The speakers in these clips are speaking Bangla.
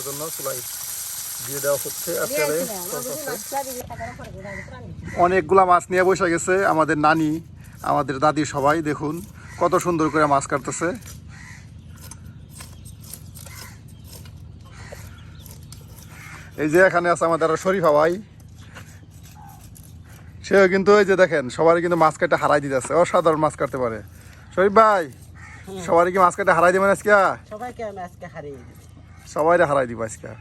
জন্য চুলাই দিয়ে দেওয়া হচ্ছে। অনেকগুলা মাছ নিয়ে বসে গেছে আমাদের নানি, আমাদের দাদি, সবাই দেখুন কত সুন্দর করে মাছ কাটতেছে। এই যে এখানে আছে আমাদের শরীফা ভাই, সেও কিন্তু এই যে দেখেন সবারই কিন্তু মাছ কাটে হারাই দিতেছে, অসাধারণ মাছ কাটতে পারে। শরীফ ভাই সবারই কি মাছ কাটে হারাই দিবেন আজকে? সবাই হারাই দিব আজকে।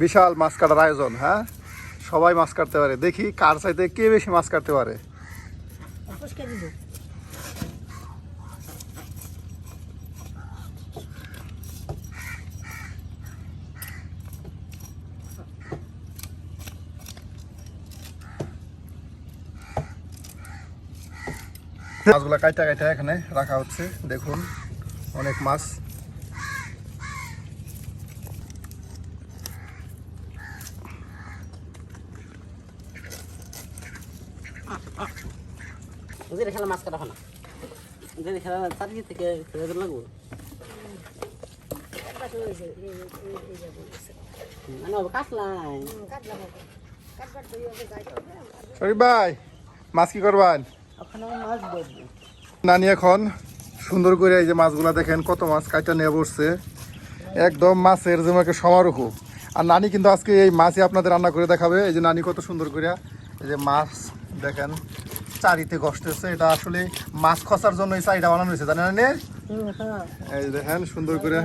বিশাল মাছ কাটার আয়োজন। হ্যাঁ, সবাই মাছ কাটতে পারে, দেখি কার চাইতে কে বেশি মাছ কাটতে পারে। মাছগুলো কাইটা কাইটা এখানে রাখা হচ্ছে, দেখুন অনেক মাছ। মাছ কাটা হয় না, খেলা চারিদিক থেকে লাগবো শরীফ ভাই মাছ কি করবেন? নানি এখন সুন্দর করে এই যে মাছগুলা দেখেন কত মাছ কাইটা নিয়ে বসছে, একদম মাছের জমাকে সমারোহ। আর নানি কিন্তু আজকে এই মাছই আপনাদের রান্না করে দেখাবে। এই যে নানি কত সুন্দর করে এই যে মাছ দেখেন চারিতে ঘষতেছে, এটা আসলে মাছ খসার জন্য এই চারিটা বানানো হয়েছে, জানেন নানি? এই যে দেখেন সুন্দর করে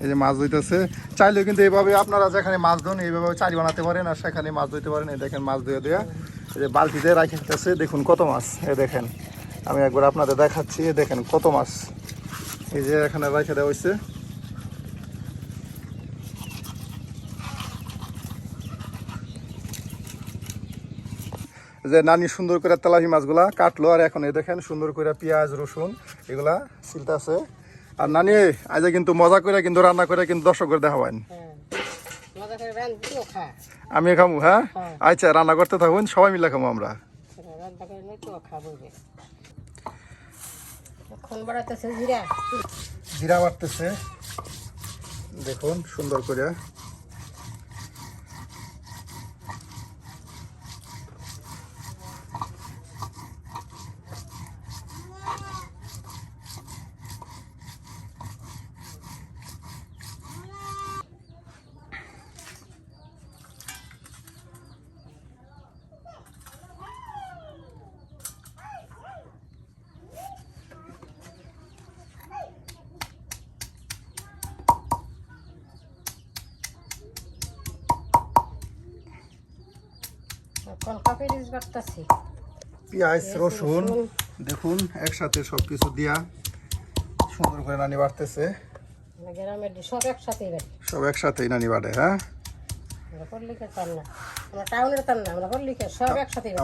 এই যে মাছ ধুইতেছে। চাইলেও কিন্তু এইভাবে আপনারা যেখানে মাছ ধোন এইভাবে চারি বানাতে পারেন, আর সেখানে মাছ ধুইতে পারেন। এই দেখেন মাছ ধুয়ে দেওয়া এই যে বালতিতে রাখতেছে, দেখুন কত মাছ। এই দেখেন আমি একবার আপনাদের দেখাচ্ছি, দেখেন কত মাছ এই যে এখানে রেখে দেওয়া হয়েছে। যে নানি সুন্দর করে তেলাপি মাছগুলা কাটলো, আর এখন এই দেখেন সুন্দর করে পেঁয়াজ রসুন এগুলা ছিলতেছে। আর নানি আজ কিন্তু মজা করে কিন্তু রান্না করে কিন্তু দর্শকদের দেখাবেন। আমি খামু? হ্যাঁ আচ্ছা, রান্না করতে থাকুন, সবাই মিলে খামু আমরা। জিরা বাড়তেছে দেখুন সুন্দর করে। পেঁয়াজ রসুন দেখুন একসাথে সবকিছু দিয়া সুন্দর করে নানি বাড়তেছে, সব একসাথেই নানি বাড়ে। হ্যাঁ,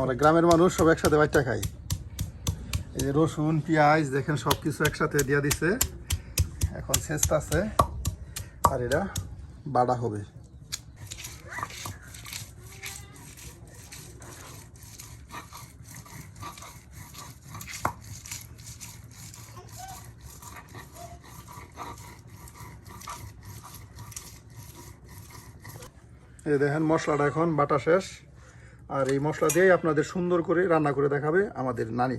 আমরা গ্রামের মানুষ সব একসাথে বাচ্চা খাই। এই যে রসুন পেঁয়াজ দেখেন সবকিছু একসাথে দিয়া দিছে, এখন চেষ্টা আছে আর এটা বাড়া হবে। এই দেখেন মশলাটা এখন বাটা শেষ, আর এই মশলা দিয়েই আপনাদের সুন্দর করে রান্না করে দেখাবে আমাদের নানি।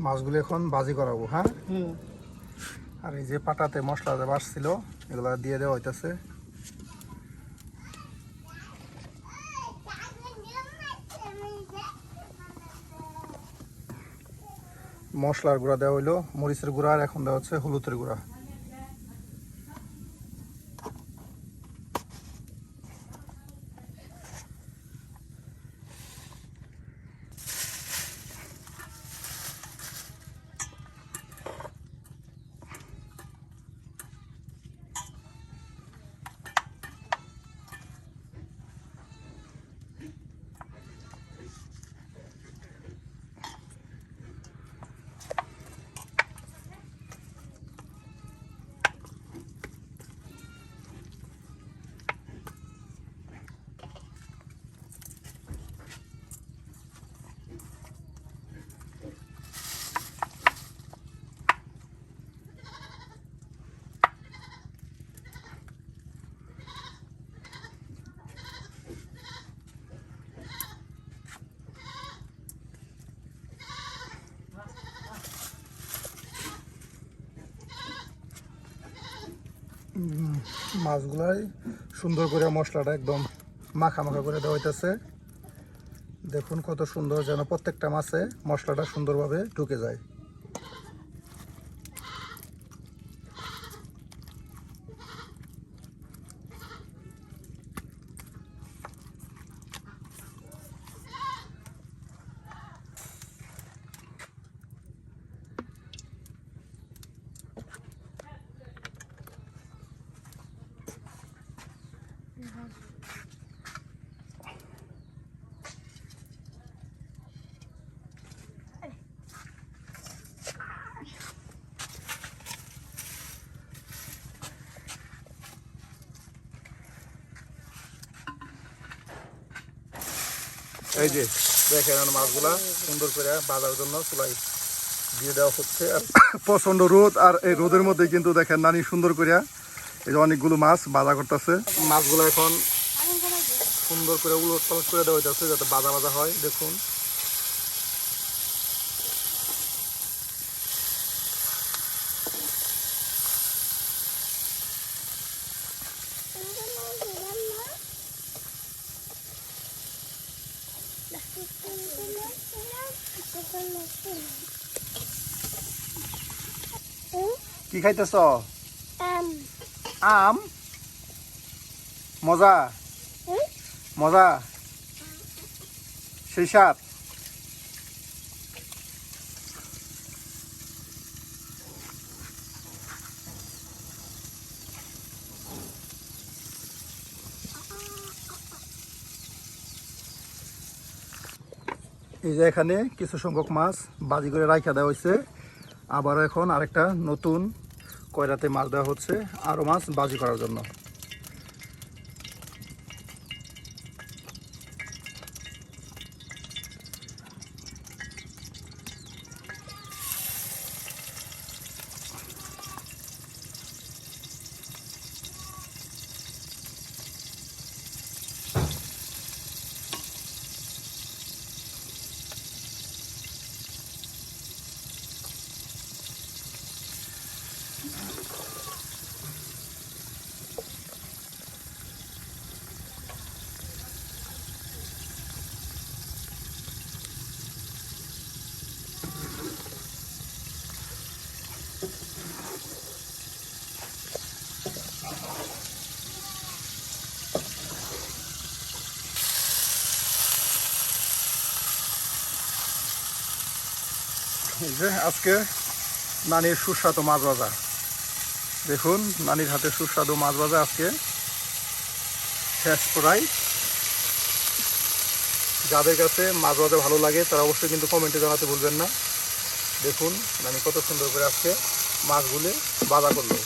মাছগুলো এখন ভাজি করাবো। হ্যাঁ, আর এই যে পাটাতে মশলা যে বাড়ছিল এগুলা দিয়ে দেওয়া হইতেছে। মশলার গুঁড়া দেওয়া হইলো, মরিচের গুঁড়া, আর এখন দেওয়া হচ্ছে হলুদের গুঁড়া। মাছগুলাই সুন্দর করে মশলাটা একদম মাখা মাখা করে দেওয়া হইতেছে। দেখুন কত সুন্দর, যেন প্রত্যেকটা মাছে মশলাটা সুন্দরভাবে ঢুকে যায়। এই যে দেখেন মাছগুলা সুন্দর করে বাজার জন্য চুলাই দিয়ে দেওয়া হচ্ছে। আর প্রচন্ড রোদ, আর এই রোদের মধ্যে কিন্তু দেখেন নানি সুন্দর করে এই যে অনেকগুলো মাছ বাজা করতেছে। মাছগুলো এখন সুন্দর করে উলট পালট করে দেওয়া হইতেছে যাতে বাজা বাজা হয়। দেখুন কি খাইতেছ? আম। মজা মজা, সেই সাত। এই যে এখানে কিছু সংখ্যক মাছ বাজি করে রাখা দেওয়া হয়েছে। আবার এখন আরেকটা নতুন কয়রাতে মাছ দেওয়া হচ্ছে আরও মাছ বাজি করার জন্য। এই যে আজকে নানির সুস্বাদু মাছ ভাজা, দেখুন নানির হাতে সুস্বাদু মাছ ভাজা আজকে শেষ প্রায়। যাদের কাছে মাছ ভাজা ভালো লাগে তারা অবশ্যই কিন্তু কমেন্টে জানাতে ভুলবেন না। দেখুন নানি কত সুন্দর করে আজকে মাছগুলো ভাজা করলো।